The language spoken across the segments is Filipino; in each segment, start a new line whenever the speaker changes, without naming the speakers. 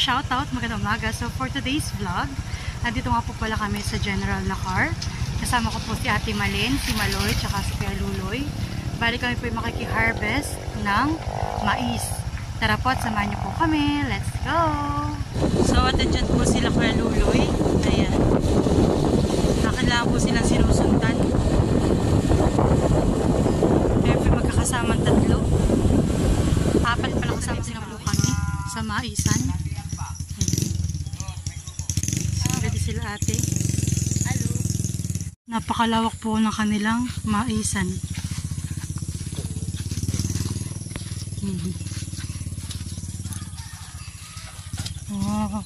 shoutout, magandang umaga. So for today's vlog, nandito nga po pala kami sa General na car. Kasama ko po si Ate Malin, si Maloy, tsaka si Kuya Luloy. Bali kami po yung makiki-harvest ng mais. Tara po at samahan niyo po kami. Let's go! So attention po sila Kuya Luloy. Ayan. Nakailangan po silang sinusundan. Kaya po magkakasamang tatlo. Apat pala kasama silang po kami sa maisan. Ready sila ate. Hello. Napakalawak po ng kanilang maisan. Wow.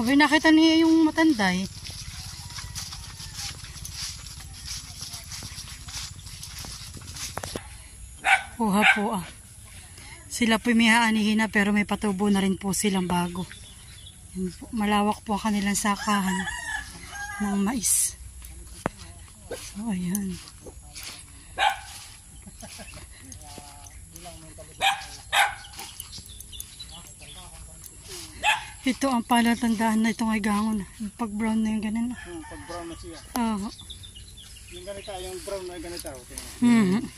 Okay, nakita niya yung matanday. Puha po ah. Sila po may haanihin na pero may patubo na rin po silang bago. Malawak po ang kanilang sakahan ng mais. So ayan. Ito ang palatandaan na itong ay gangon. Pag brown na yung ganun.
Pag brown na siya. Yung ganito, yung brown na ganito.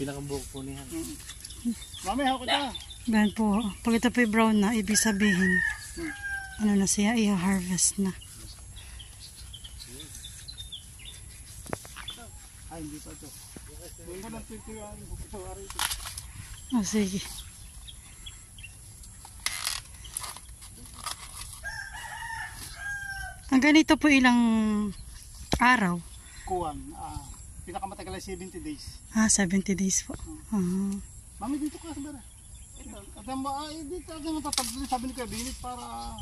Pinakabuhok po niyan. Mami, hako ka.
Ganun po. Pag ito po brown na, ibig sabihin, ano na siya, i-harvest na.
Ay, hindi pa ito. Hindi na ito.
Oh, sige. Ang ganito po ilang araw?
Kuwan. Pinakamatagal ay 70 days.
70 days po.
Mami, dito ka sa bara. Dito ako matatagpuan. Sabi ni Kuya Binit para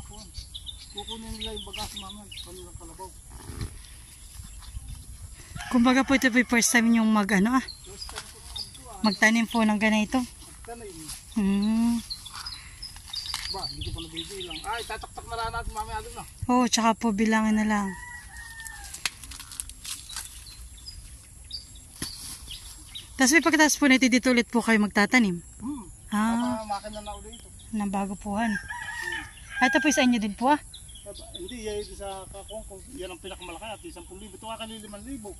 kukunin nila yung bagas mama. Kanilang kalabaw.
Kumbaga po ito po yung first time yung magtanim po ng ganito.
Ba, hindi ko pa nabibilang. Ay, tataktak na lang natin mamaya doon na.
Oo, tsaka po bilangin na lang. Tapos may pagkatapos po natin dito ulit po kayo magtatanim.
Makina na ulit ito.
Nang bagupuhan. Ito po sa inyo din po
Hindi, yan ito sa kakongkong. Yan ang pinakamalaki at 10,000. Ito nga kanil 5,000.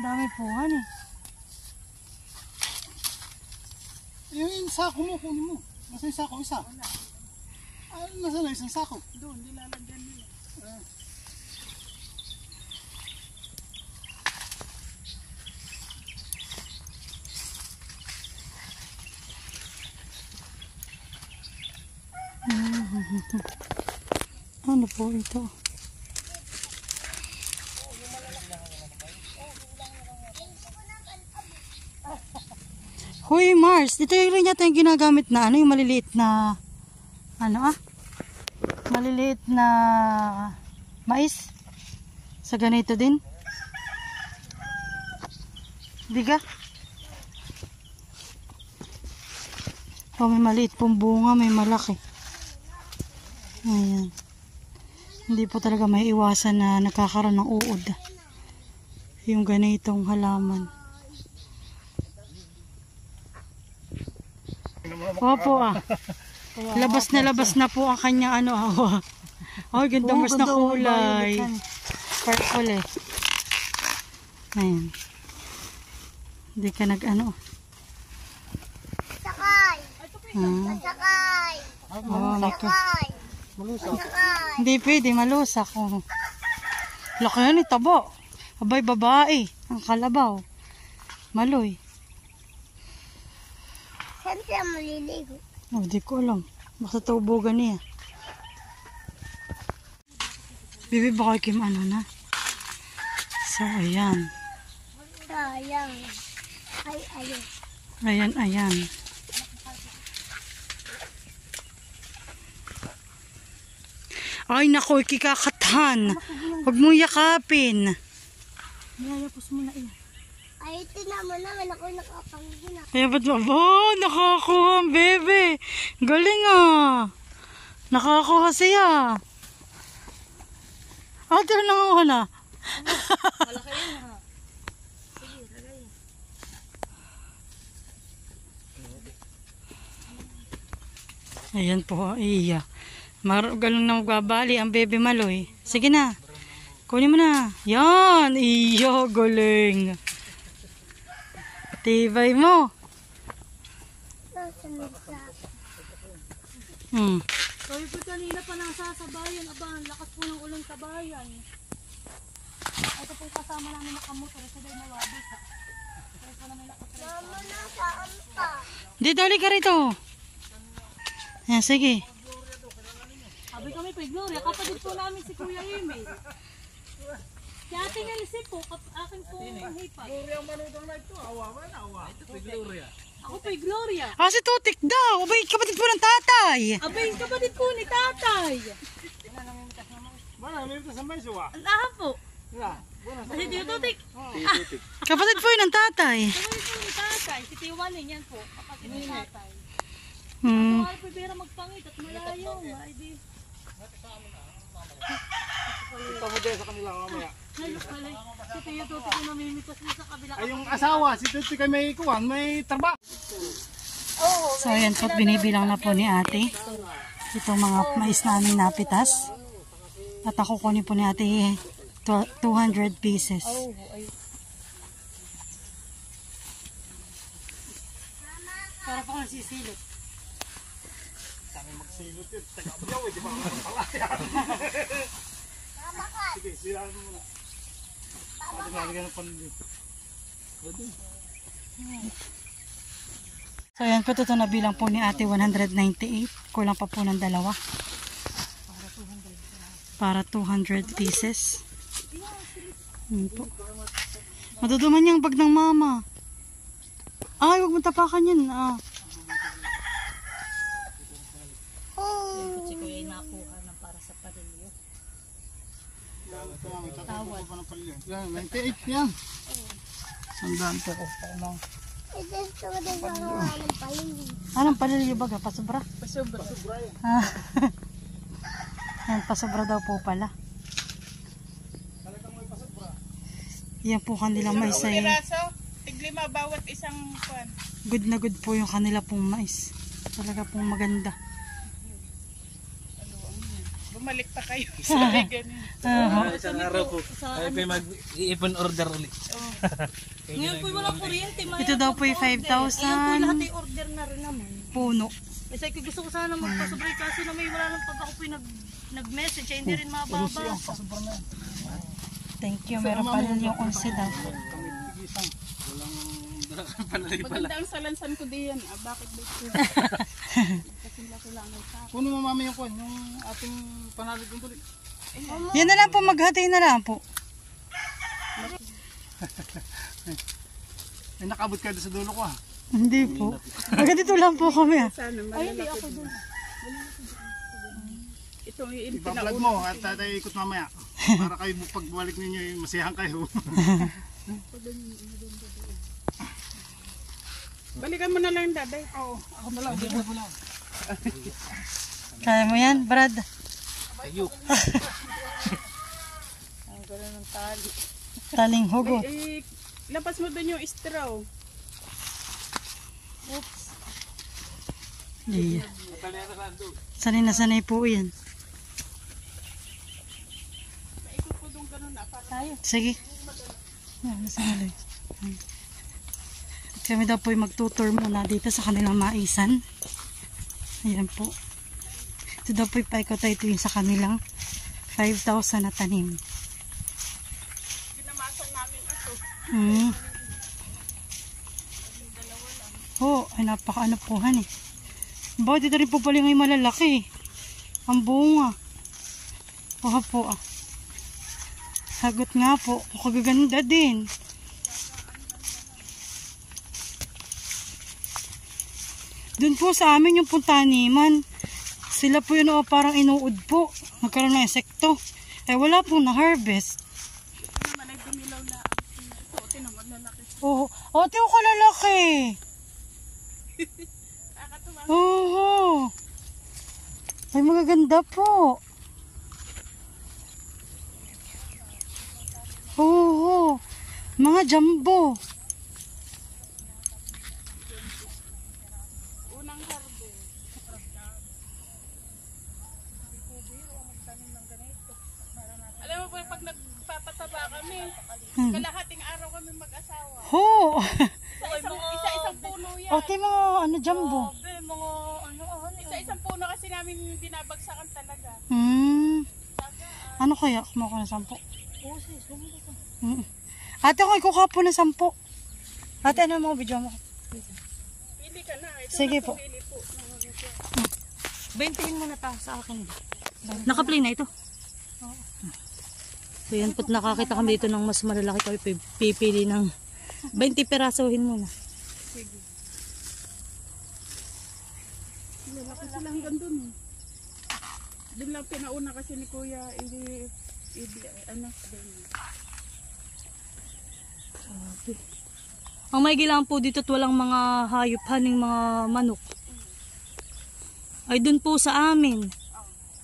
Dami puhan eh.
Yung sako mo, kunin mo. Nasa yung sako isa? Nasa na isang sako?
Doon, nilalagyan nila. Ano po ito? Hoy Mars, ito yung rin yata yung ginagamit na yung maliliit na maliliit na mais sa ganito din. Biga. May maliit pong bunga, may malaki. Ayan. Hindi po talaga may iwasan na nakakaroon ng uod. Yung ganitong halaman. Opo labas na po ang kanyang ganda mas na kulay. Purple eh. Ayan. Hindi ka
Sakay! Sakay! Sakay!
Malusak.
Hindi pwede, malusak. Laki yan tabo. Abay, babae. Ang kalabaw. Maloy.
Saan siya maliligo?
Di ko alam. Basta tubugan niya. Bibi, baka Kim na. So, ayan.
Sayang. Ay, ayun.
Ayan. Ay, naku, ikikakatan. Huwag mong yakapin. Nayayapos mo na iyan.
Ay, ito naman ako nakapangin na.
Kaya ba't ba? Oh, nakakuha ang bebe. Galing ah. Nakakuha siya. Ate, nanguha na.
Malaki yun ha. Sige, lagay.
Ayan po, iya. Galing na magbabali ang Bebe Maloy. Sige na. Kunin mo na. Yan, iya, galing. Tibay mo.
Sabi po kanina pa nasa sabayan. Aba, ang lakas po ng ulang sabayan. Ito po kasama namin na kamotor. Sabay na wabis ha. Kaya po namin nakatry.
Mama, nasaan pa?
Di, dali ka rito. Yan, sige.
Sabi kami po, Gloria, kapatid po namin si Kuya Emil. Si Ate Elsie po, akin po ang hipag.
Gloria ang manutang na ito. Awa ba na awa? Ito po Gloria.
Ako po, Gloria.
Ah, si Tutik daw. Abay, kapatid po ng tatay.
Abay, kapatid po ni Tatay.
Bana, may ito sa mais wa.
Ang aha po.
Yeah. Bana,
Kasi Tio Tutik.
Kapatid po yun ng tatay.
Kapatid po ni Tatay. Si Tio Waling yan po. Kapatid ni Tatay.
Hmm.
Mahal po pera magpangit at malayo. Ay di.
ito mo din sa kanila mamaya.
Ngayon pala. Si Tio Tutik yung namimitas mo sa kabila.
Ay, yung asawa, si Tuti kay may kuwan, may trabaho.
So, ayan po, binibilang na po ni ate. Itong mga mais namin napitas. At ako kunin po ni ate 200 pieces.
Para pa kang sisilot.
Kami magsilot yun. Taga-abyaw eh, di ba? Palaya. Sige, silaan mo muna. Pati nalagyan ng panlil.
So, ayan po, ito na bilang po ni ate 198. Kulang pa po ng dalawa. Para 200 pieces. Ayan po. Maduduman niyang bag ng mama. Ay, huwag mo tapakan yun. Ah.
Si Kuya ay nakuha ng para sa parilyo.
Ito nga, may tatawad pa ng panlil. Yan, 98 yan. Sandaan po ko.
Ito gusto ko din sa mga ng palili.
Anong palilyo baga? Pasobra?
Pasobra.
Ah. Yan, pasobra daw po pala. Yan po kanilang mais ay
Tiglima bawat isang kwan.
good na good po yung kanila pong mais. Talaga pong maganda.
Bumalik pa kayo sa ganun.
Isang araw po. Kaya pa mag-i-ipon order ulit.
Ngayon po walang kuryente.
Ito daw po yung
Ayan po lahat
5,000
ay order na rin naman.
puno.
Kasi gusto ko sana magpasobray kaso na may wala nang pag ako po nag-message ay hindi rin mababasa.
Thank you. Meron pa rin yung 11 daw.
Maganda ang salansan ko diyan. Bakit ba ito? Kasi laki lang ng tao.
Kunin mo mami yung kwan, yung ating panalig ng tuloy.
Yan na lang po. Maghati na lang po.
Ay, nakabot kayo doon sa dulo ko ah.
Hindi po. Dito lang po kami. Ah.
Sana malalaki ako doon. Ito yung
Ipa-vlog mo at tayo ikot mamaya. Para kayo pagbalik ninyo, masiyahan kayo.
Balikan mo na lang daday.
Oo, ako na lang. Hindi mo lang.
Kaya mo yan, Brad?
Ayok.
Ang gano'n ng tali.
Taling hugo.
Lapas mo doon yung straw.
Iya. Sanay na sanay po yan.
Paikot ko doon gano'n na. Para
Sige. Sanay. At kami daw po yung magtutour muna dito sa kanilang maisan. Ayan po. Ito daw po yung paikot ito yung sa kanilang 5,000 na tanim.
ginamasan namin ito.
Oh, ay napaka-ano po han eh. Bakit dito rin po pala yung malalaki. Ang bunga. Oh po ah. Sagot nga po. Kagaganda din. Doon po sa amin yung puntaniman. Sila po yun parang inuud po. Nagkaroon ng insekto. Eh wala pong na-harvest.
Ito naman ay dumilaw na. Ito, tinamad na laki.
Oo. Oh, tiyo ka lalaki.
Nakakatuwa.
Oo. Ay, magaganda po. Oo, mga jumbo.
Unang harvest. Alam mo ba, pag nagpapataba kami, kalahating araw kami mag-asawa.
Ho!
Isa-isang puno yan.
Okay, mga ano, jumbo.
Isa-isang puno kasi namin binabagsakan talaga.
Ano kaya? Kumuha ko ng 10. Ate, ako ikukuha po ng 10. Ate, ano mo video mo?
Pili ka na. Ito
Sige
na,
po.
pili po.
20 muna ta sa akin. Naka-play na ito. So yan po't nakakita kami dito ng mas malalaki ko. Pipili ng 20 perasohin muna.
Sige. Lalaki sila hanggang dun. Doon lang pinauna kasi ni Kuya. Ano?
Ang may gilang po dito at walang mga hayop, haning mga manok. Ay dun po sa amin.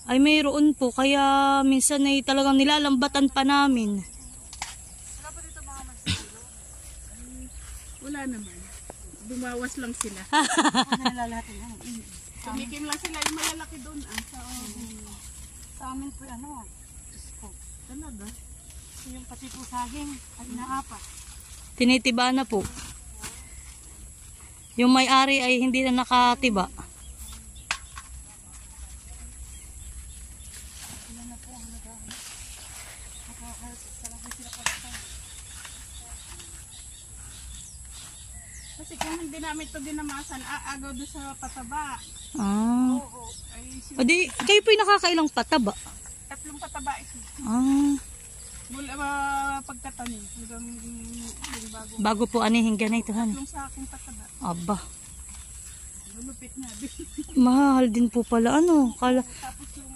Ay mayroon po, kaya minsan ay talagang nilalambatan pa namin.
Wala naman. Bumawas lang sila. Tumikim lang sila. Yung malalaki doon.
Sa amin po ano,
Talaga?
yung pati po saging ay inaapa. Tinitiba na po. Yung may-ari ay hindi na nakatiba.
Kasi kung hindi namin ito dinamasan, aagaw doon sa pataba.
Ah.
Ay,
O di, kayo po yung nakakailang pataba.
3 pataba ito.
Ah.
Mula pagkatanim. Hanggang yung bago.
Bago po anihin ganito, honey.
3 sa aking pataba.
Aba.
Lulupit na din.
Mahal din po pala. Ano? Kala,
Tapos yung,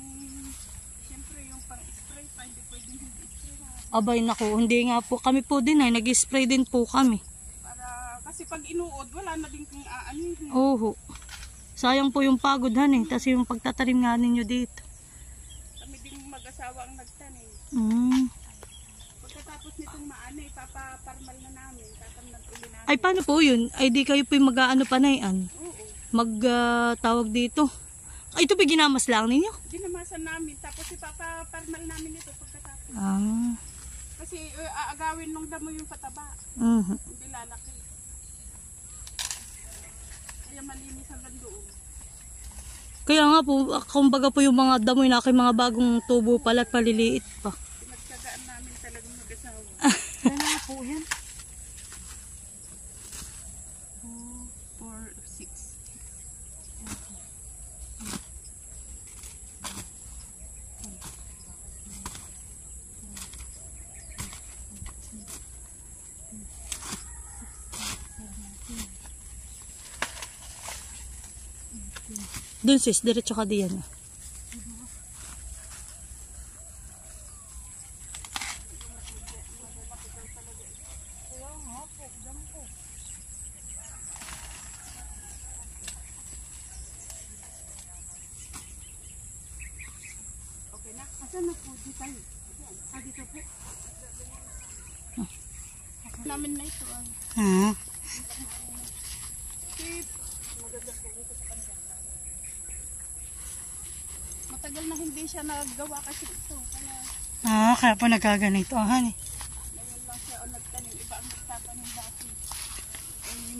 siyempre yung pang-spray pa, hindi pwedeng hindi spray na.
abay nako, hindi nga po. Kami po din ay nag-spray din po kami.
Kasi pag inuod, wala na din kung aanihin.
Oo. Sayang po yung pagod, honey. Tapos yung pagtatanim nga ninyo dito.
Kami din mag-asawa ang nagtanim. Pagkatapos nitong maani, papaparmal na namin. Tatamnan uli namin.
Ay, paano po yun? Ay, di kayo po yung mag-ano panayan? Mag-tawag dito. Ay, ito po ginamas lang ninyo?
Dinamasan namin. Tapos ipapaparmal namin ito pagkatapos.
Ah.
Kasi aagawin nung damo yung pataba. Hindi lalaki. Kaya malinis hanggang doon.
Kaya nga po, kumbaga po yung mga damoy na aking mga bagong tubo pala at paliliit pa.
Pinagtsagaan namin talagang mag-asawa.
Ano nga po yan?
4 or 6.
Dun sis, diretso ka diyan.
Okay na? Asan na po? Di tayo. Dito po. Namin na ito.
Ah.
Matagal na hindi siya naggawa kasi ito.
Kaya po nagkaganito. Honey.
Ngayon lang siya nagtanim. Iba ang nagtatanim dati.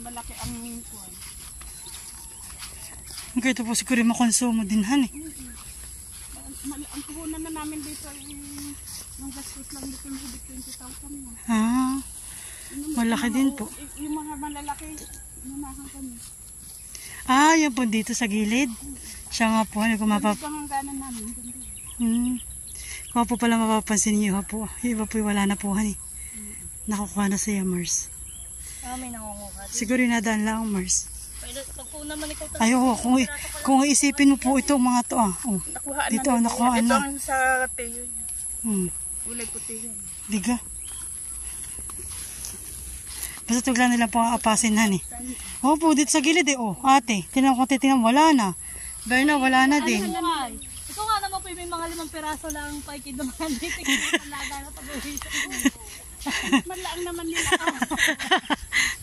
Malaki ang minkuan.
Kaya ito po siguro makonsumo din, honey.
Ang puhunan na namin dito ay yung gastos lang dito yung 20,000 na.
Malaki din po.
Yung mga malalaki, nunahan kami.
Yan po dito sa gilid. Siya nga po, ano kung
Ito ang hangganan namin.
Kung po pala mapapansin niyo ha po. Yung iba po wala na po, honey. Nakukuha na sa Mars.
Kami nangunguha.
Siguro nadaan lang, Mars.
Pag po naman ikaw
Ay, oo. Kung iisipin mo po ito, mga to,
Nakuhaan
dito,
na.
nakuhaan
Ito
na.
ang sa teyo. Kulay puti yun.
Diga. Basta tugla nila po aapasin, honey. Po, dito sa gilid ate. Tinan ko, wala na. Berna, wala na din.
mga 5 piraso lang pa ikidumaan dito. Talaga na pag-uwi sa
Malaang naman nila.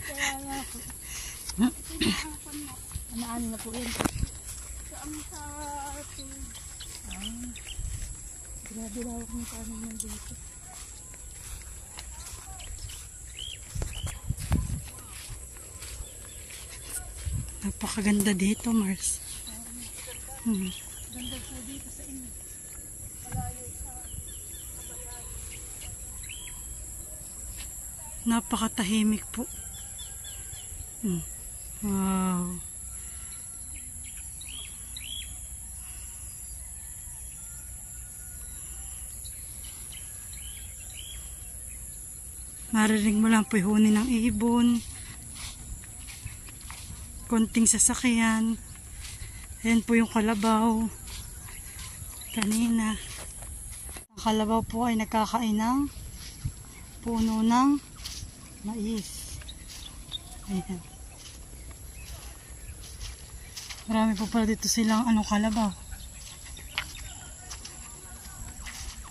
Kaya nga po. Ano na po yun? Grabe daw kung paano nandito.
Napakaganda dito, Mars.
Ganda po dito sa inyo.
Napakatahimik po. Wow. Marinig mo lang po yung huni ng ibon. Konting sasakyan. Ayan po yung kalabaw. Kanina. Ang kalabaw po ay nagkakain ng puno ng mais. Ayan. Marami po pala dito silang kalabaw.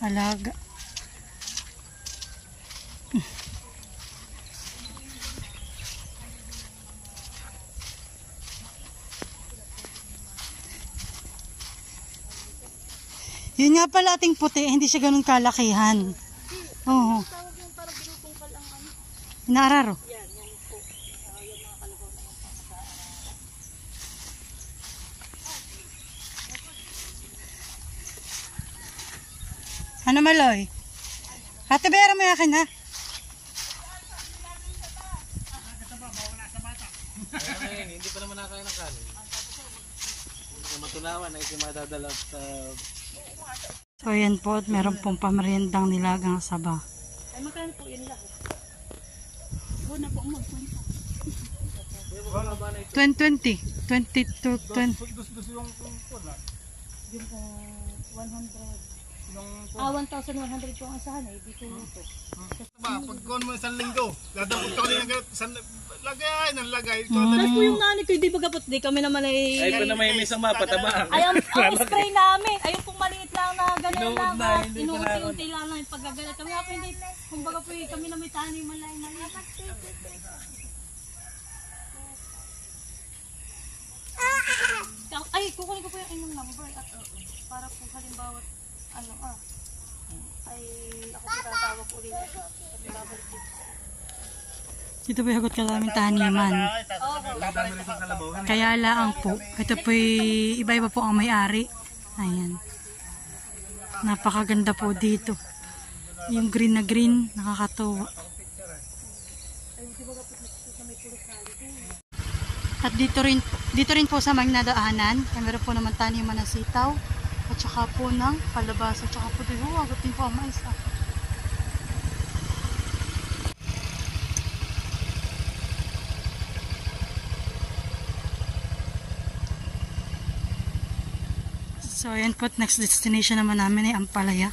Alaga. Yun nga pala ating puti, hindi siya ganun kalakihan. Oo. Inaararo. Ano Maloy? Ate Bera mo yakin ha?
Hindi pa naman nakakain ng kanin. Hindi ka matunawan na ito madadala sa...
So yan po, at meron pong pameriendang nilagang saba.
Ay, magkano po yun lahat?
Una po magpunta.
2020. 20 to 20.
Dus yung pula.
Yung 100. 1,100 po ang asahan eh. Dito ito.
Ba, pag kuha mo isang linggo, dadapot ka ulit ng lagay ng lagay.
Tapos po yung nanay ko, hindi bagapot. Di kami naman ay...
Ay, pa na may isang mapataba.
Ay, ang spray namin. Ayun pong maliit lang na ganyan
Inuud
lang.
na, hindi pa na-
Inuunti-unti lang na yung paggagalit. Kami nga po hindi, kumbaga po kami na may tani malay-malay. Ay, kukunin ko po yung inyong number. At, para po halimbawa, ay ako po tatawag ulit.
Dito po hagot ka namin taniman. Kaya laang po. Ito po iba-iba po ang may-ari. Ayan. Napakaganda po dito. Yung green na green, nakakatuwa. At dito rin po sa magnadaanan, ay meron po naman taniman ng sitaw, at saka po ng kalabasa, at saka po dito, agad din po ang mais. So ayan po, next destination naman namin ay Ampalaya.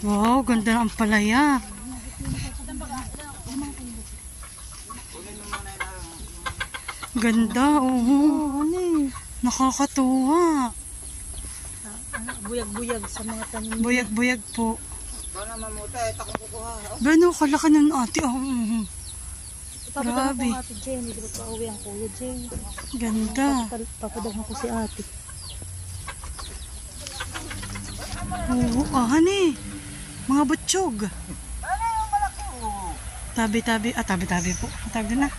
Wow, ganda ng Ampalaya. Ganda, oo. Nakakatuwa.
Buyag-buyag sa mga tanim.
Buyag-buyag po. Bano, kalaki nun ate.
Papadala ko
Grabe.
ang ate Jenny. Di ba pa uwi ang kuya Jenny?
Ganda.
Papadala ko si ate.
Oo, honey. Mga butsyog. Tabi-tabi. Tabi-tabi po. Tawag din na.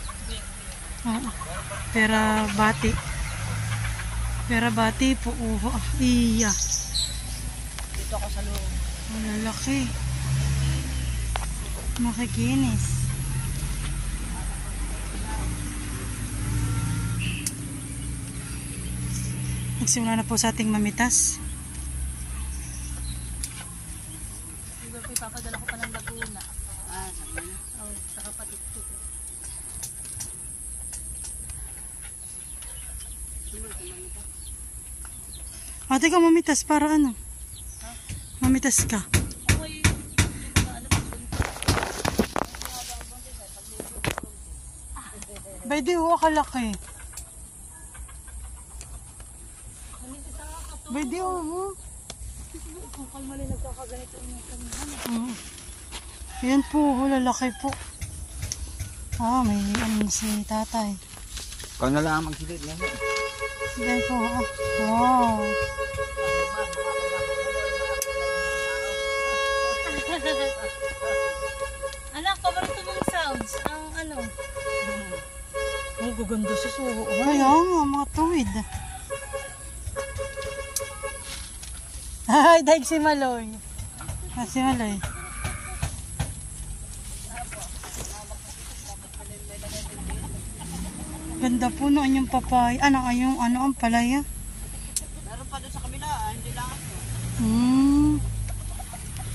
Oo. Pera bati. Pera bati po. Iya.
Dito ako sa loob.
Malalaki. Makikinis. Nagsimula na po sa ating mamitas.
Di ba po ipapadala ko pa ng Laguna? Oo, sa kapatid ko.
Ate ka mamitas para ano? Mamitas ka.
Ako'y hindi ko na alam kung
Bay di ho kalaki.
Namitis ang
Pwede oh.
Kung kalmali nagkakaganito yung kanihan.
Ayan po, lalaki po. May ano si tatay.
Ikaw na lang magsilid yan.
Ayan po. Wow.
Anak, paborito mong sounds. Ang ano?
Ang gaganda sa suho. Kaya nga, mga tuwid. Ay, daig si Maloy. Si Maloy. Ganda po noon yung papay. Ano ang palaya?
Meron pa doon sa kabila, hindi lang ako.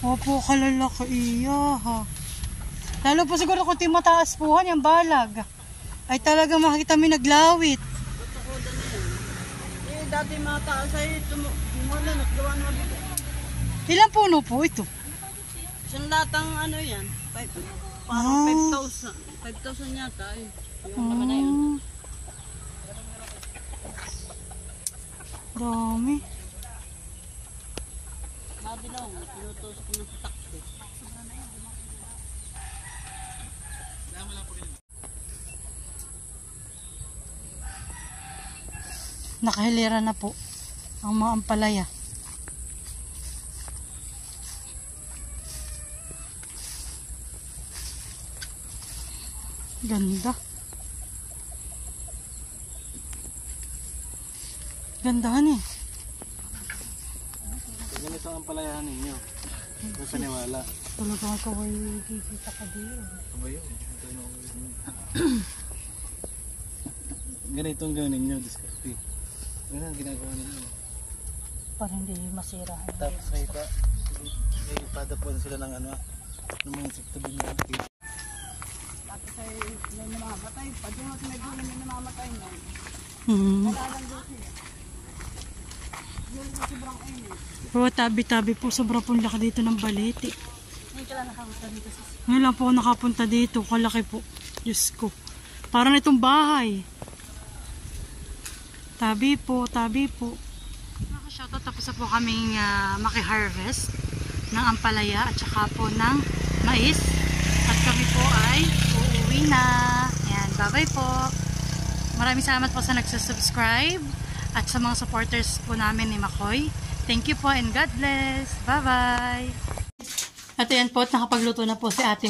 Opo, kalalaki iya ha. Lalo po siguro kung mataas po yung balag. Ay talaga makikita may naglawit.
Dati mataas ay tumula, naggawa na dito.
Ilang puno po ito?
Isang latang ano yan, parang 5,000. 5,000 yata eh. Yung naman na yun.
Dami.
Mabilaw, pinutusok ko ng takto.
Nakahilera na po ang mga ampalaya. Ganda. Gandahan eh.
Ganito ang palayahan ninyo. Kung saniwala.
Talagang ikaw ay kikita ka din.
Ano ba yun? Ganito ang gawin ninyo, discarte. Ganun ang ginagawa ninyo.
Para hindi masira.
Tapos may padapuan sila ng ano, ng mga insekto din yung kit.
Tapos ay may namamatay. Pag yung may namamatay na, lang doon siya. Yung sobrang init.
Oh, tabi-tabi po. Sobra pong laki dito ng balete.
Ngayon ka lang nakapunta dito sa
Ngayon lang po ako nakapunta dito. Kalaki po. Diyos ko. Parang itong bahay. Tabi po, tabi po. Shoutout, tapos na po kaming maki-harvest ng ampalaya at saka po ng mais. At kami po ay uuwi na. Ayan, bye-bye po. Maraming salamat po sa nagsusubscribe at sa mga supporters po namin ni Makoy. Thank you po and God bless. Bye-bye. At ayan po, at nakapagluto na po si Ate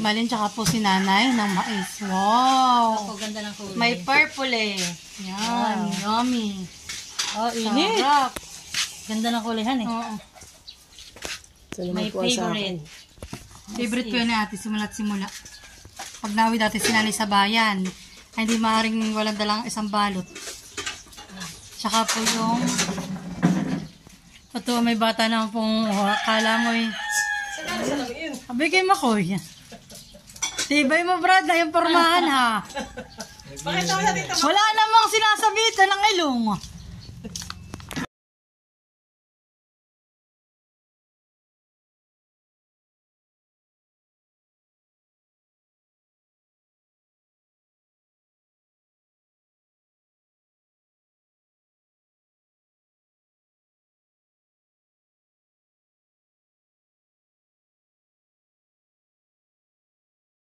Malin tsaka po si Nanay ng mais. Wow!
Ako, ganda ng kulay.
May purple eh. Yan, yummy.
Oh, init.
Sarap.
Ganda ng kulihan eh.
Oo.
May favorite.
Favorite ko yun ni Ate, simula't simula. Pag nawi dati si Nanay sa bayan, ay hindi maaaring walang dalang isang balot. Tsaka po yung ito, may bata na pong akala mo eh. Abigay mo ko yan. Tibay mo Brad na yung pormahan ha. Wala namang sinasabitan ng ilong.